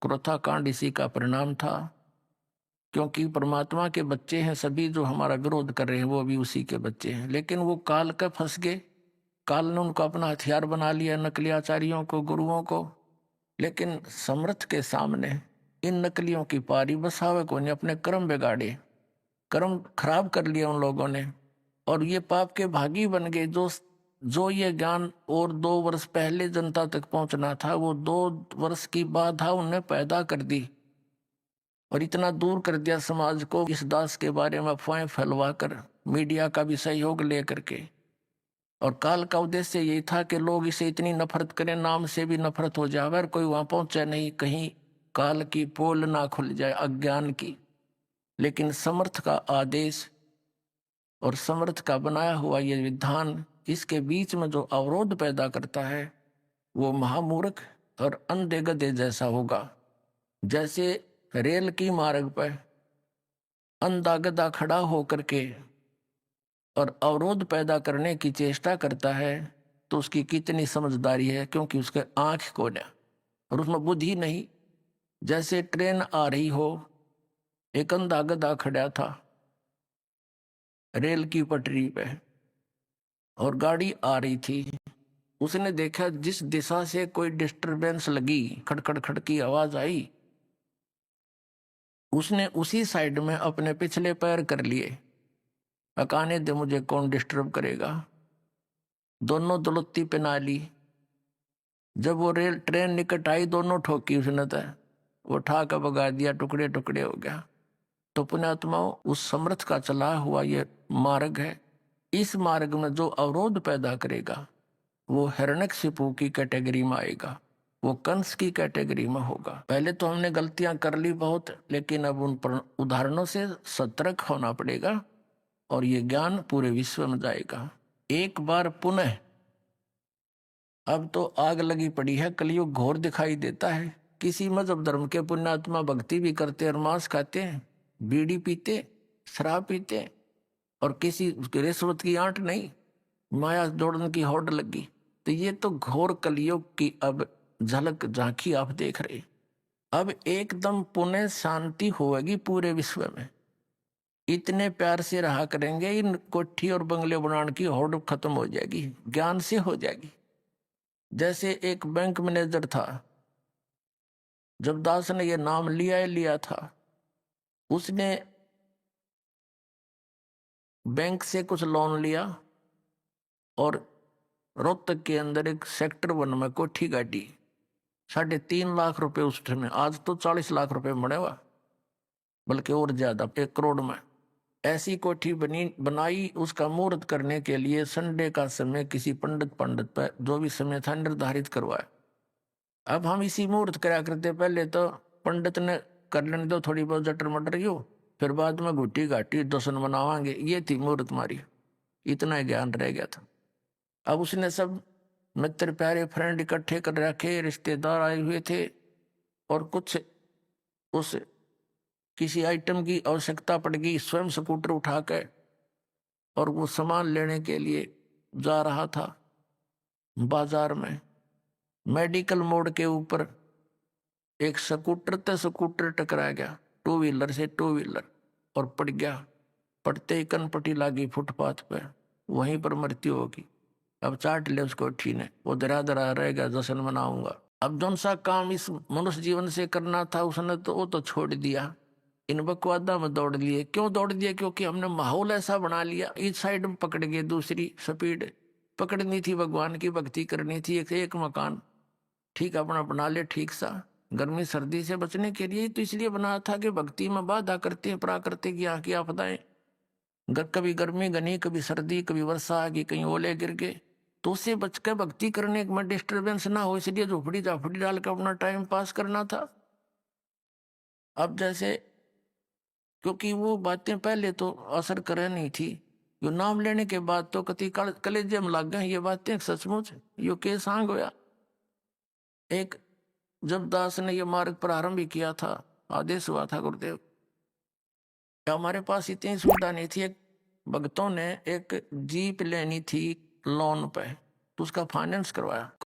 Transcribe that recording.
क्रोथा कांड इसी का परिणाम था, क्योंकि परमात्मा के बच्चे हैं सभी जो हमारा विरोध कर रहे हैं, वो भी उसी के बच्चे हैं। लेकिन वो काल का फंस गए, काल ने उनको अपना हथियार बना लिया, नकली आचार्यों को, गुरुओं को। लेकिन समर्थ के सामने इन नकलियों की पारी बसावे को ने अपने कर्म बिगाड़े, कर्म खराब कर लिया उन लोगों ने, और ये पाप के भागी बन गए। जो ये ज्ञान और 2 वर्ष पहले जनता तक पहुंचना था, वो 2 वर्ष की बाधा उन्हें पैदा कर दी और इतना दूर कर दिया समाज को इस दास के बारे में अफवाहें फैलवा कर, मीडिया का भी सहयोग लेकर के। और काल का उद्देश्य यही था कि लोग इसे इतनी नफरत करें, नाम से भी नफरत हो जाए, अगर कोई वहां पहुंचे नहीं, कहीं काल की पोल ना खुल जाए अज्ञान की। लेकिन समर्थ का आदेश और समर्थ का बनाया हुआ ये विधान, इसके बीच में जो अवरोध पैदा करता है, वो महामूर्ख और अंधे गधे जैसा होगा। जैसे रेल की मार्ग पर अंधा गधा खड़ा होकर के और अवरोध पैदा करने की चेष्टा करता है, तो उसकी कितनी समझदारी है, क्योंकि उसके आंख को न और उसमें बुद्धि नहीं। जैसे ट्रेन आ रही हो, एक अंधा गधा खड़ा था रेल की पटरी पे और गाड़ी आ रही थी। उसने देखा जिस दिशा से कोई डिस्टरबेंस लगी, खड़खड़ खड़ की आवाज आई, उसने उसी साइड में अपने पिछले पैर कर लिए। अकाने दे, मुझे कौन डिस्टर्ब करेगा। दोनों दलुत्ती पहना ली। जब वो रेल ट्रेन निकट आई, दोनों ठोकी उसने, तो वो ठा कर भगा दिया, टुकड़े टुकड़े हो गया। तो पुण्यात्माओं, उस समर्थ का चला हुआ ये मार्ग है। इस मार्ग में जो अवरोध पैदा करेगा, वो हिरण्यकशिपु की कैटेगरी में आएगा, वो कंस की कैटेगरी में होगा। पहले तो हमने गलतियां कर ली बहुत, लेकिन अब उन पर उदाहरणों से सतर्क होना पड़ेगा और ये ज्ञान पूरे विश्व में जाएगा। एक बार पुनः, अब तो आग लगी पड़ी है, कलयुग घोर दिखाई देता है। किसी मजहब धर्म के पुण्यात्मा भक्ति भी करते और मांस खाते हैं, बीड़ी पीते, शराब पीते, और किसी रिश्वत की आंट नहीं, माया जोड़ने की होड़ लगी। तो ये तो घोर कलयुग की अब झलक झांकी आप देख रहे। अब एकदम पुनः शांति होगी पूरे विश्व में। इतने प्यार से रहा करेंगे, इन कोठी और बंगले बनाने की होड़ खत्म हो जाएगी, ज्ञान से हो जाएगी। जैसे एक बैंक मैनेजर था, जब दास ने यह नाम लिया था, उसने बैंक से कुछ लोन लिया और रोहतक के अंदर एक सेक्टर 1 में कोठी गाड़ी, 3.5 लाख रुपए उस समय। आज तो 40 लाख रुपए मरे हुआ, बल्कि और ज्यादा, 1 करोड़ में ऐसी कोठी बनाई। उसका मुहूर्त करने के लिए संडे का समय किसी पंडित पर जो भी समय था निर्धारित करवाया। अब हम इसी मुहूर्त करा करते, पहले तो पंडित ने कर लेने दो थोड़ी बहुत जटर मटर क्यों, फिर बाद में घुट्टी घाटी दर्शन बनावांगे, ये थी मुहूर्त मारी। इतना ज्ञान रह गया था। अब उसने सब मित्र प्यारे फ्रेंड इकट्ठे कर रखे, रिश्तेदार आए हुए थे, और कुछ उस किसी आइटम की आवश्यकता पड़ गई, स्वयं स्कूटर उठा कर और वो सामान लेने के लिए जा रहा था बाजार में। मेडिकल मोड़ के ऊपर एक स्कूटर टकरा गया, 2 व्हीलर से 2 व्हीलर, और पड़ गया। पड़ते ही कनपट्टी लागी फुटपाथ पे, वहीं पर मृत्यु होगी। अब चाट ले उसको ठीक ने, वो दरा दरा रहेगा, जश्न मनाऊंगा। अब जौन सा काम इस मनुष्य जीवन से करना था, उसने तो वो तो छोड़ दिया, इन बकवादा में दौड़ लिए। क्यों दौड़ दिया? क्योंकि हमने माहौल ऐसा बना लिया। इस साइड में पकड़ गए, दूसरी स्पीड पकड़नी थी, भगवान की भक्ति करनी थी। एक मकान ठीक अपना बना ले, ठीक सा, गर्मी सर्दी से बचने के लिए तो इसलिए बना था कि भक्ति में बाधा करते हैं प्राकृतिक यहाँ की आपदाएं। कभी गर्मी घनी, कभी सर्दी, कभी वर्षा आ गई, कहीं ओले गिर गए, तो उससे बचकर भक्ति करने में डिस्टर्बेंस ना हो, इसलिए झोपड़ी झापड़ी डालकर अपना टाइम पास करना था। अब जैसे, क्योंकि वो बातें पहले तो असर करे नहीं थी, यो नाम लेने के बाद तो कति कलेजे में लग गए ये बातें। सचमुच यो के सांग होया। एक जब दास ने ये मार्ग प्रारंभ किया था, आदेश हुआ था गुरुदेव, हमारे पास इतनी सुविधा नहीं थी। एक भक्तों ने एक जीप लेनी थी लोन पे, तो उसका फाइनेंस करवाया।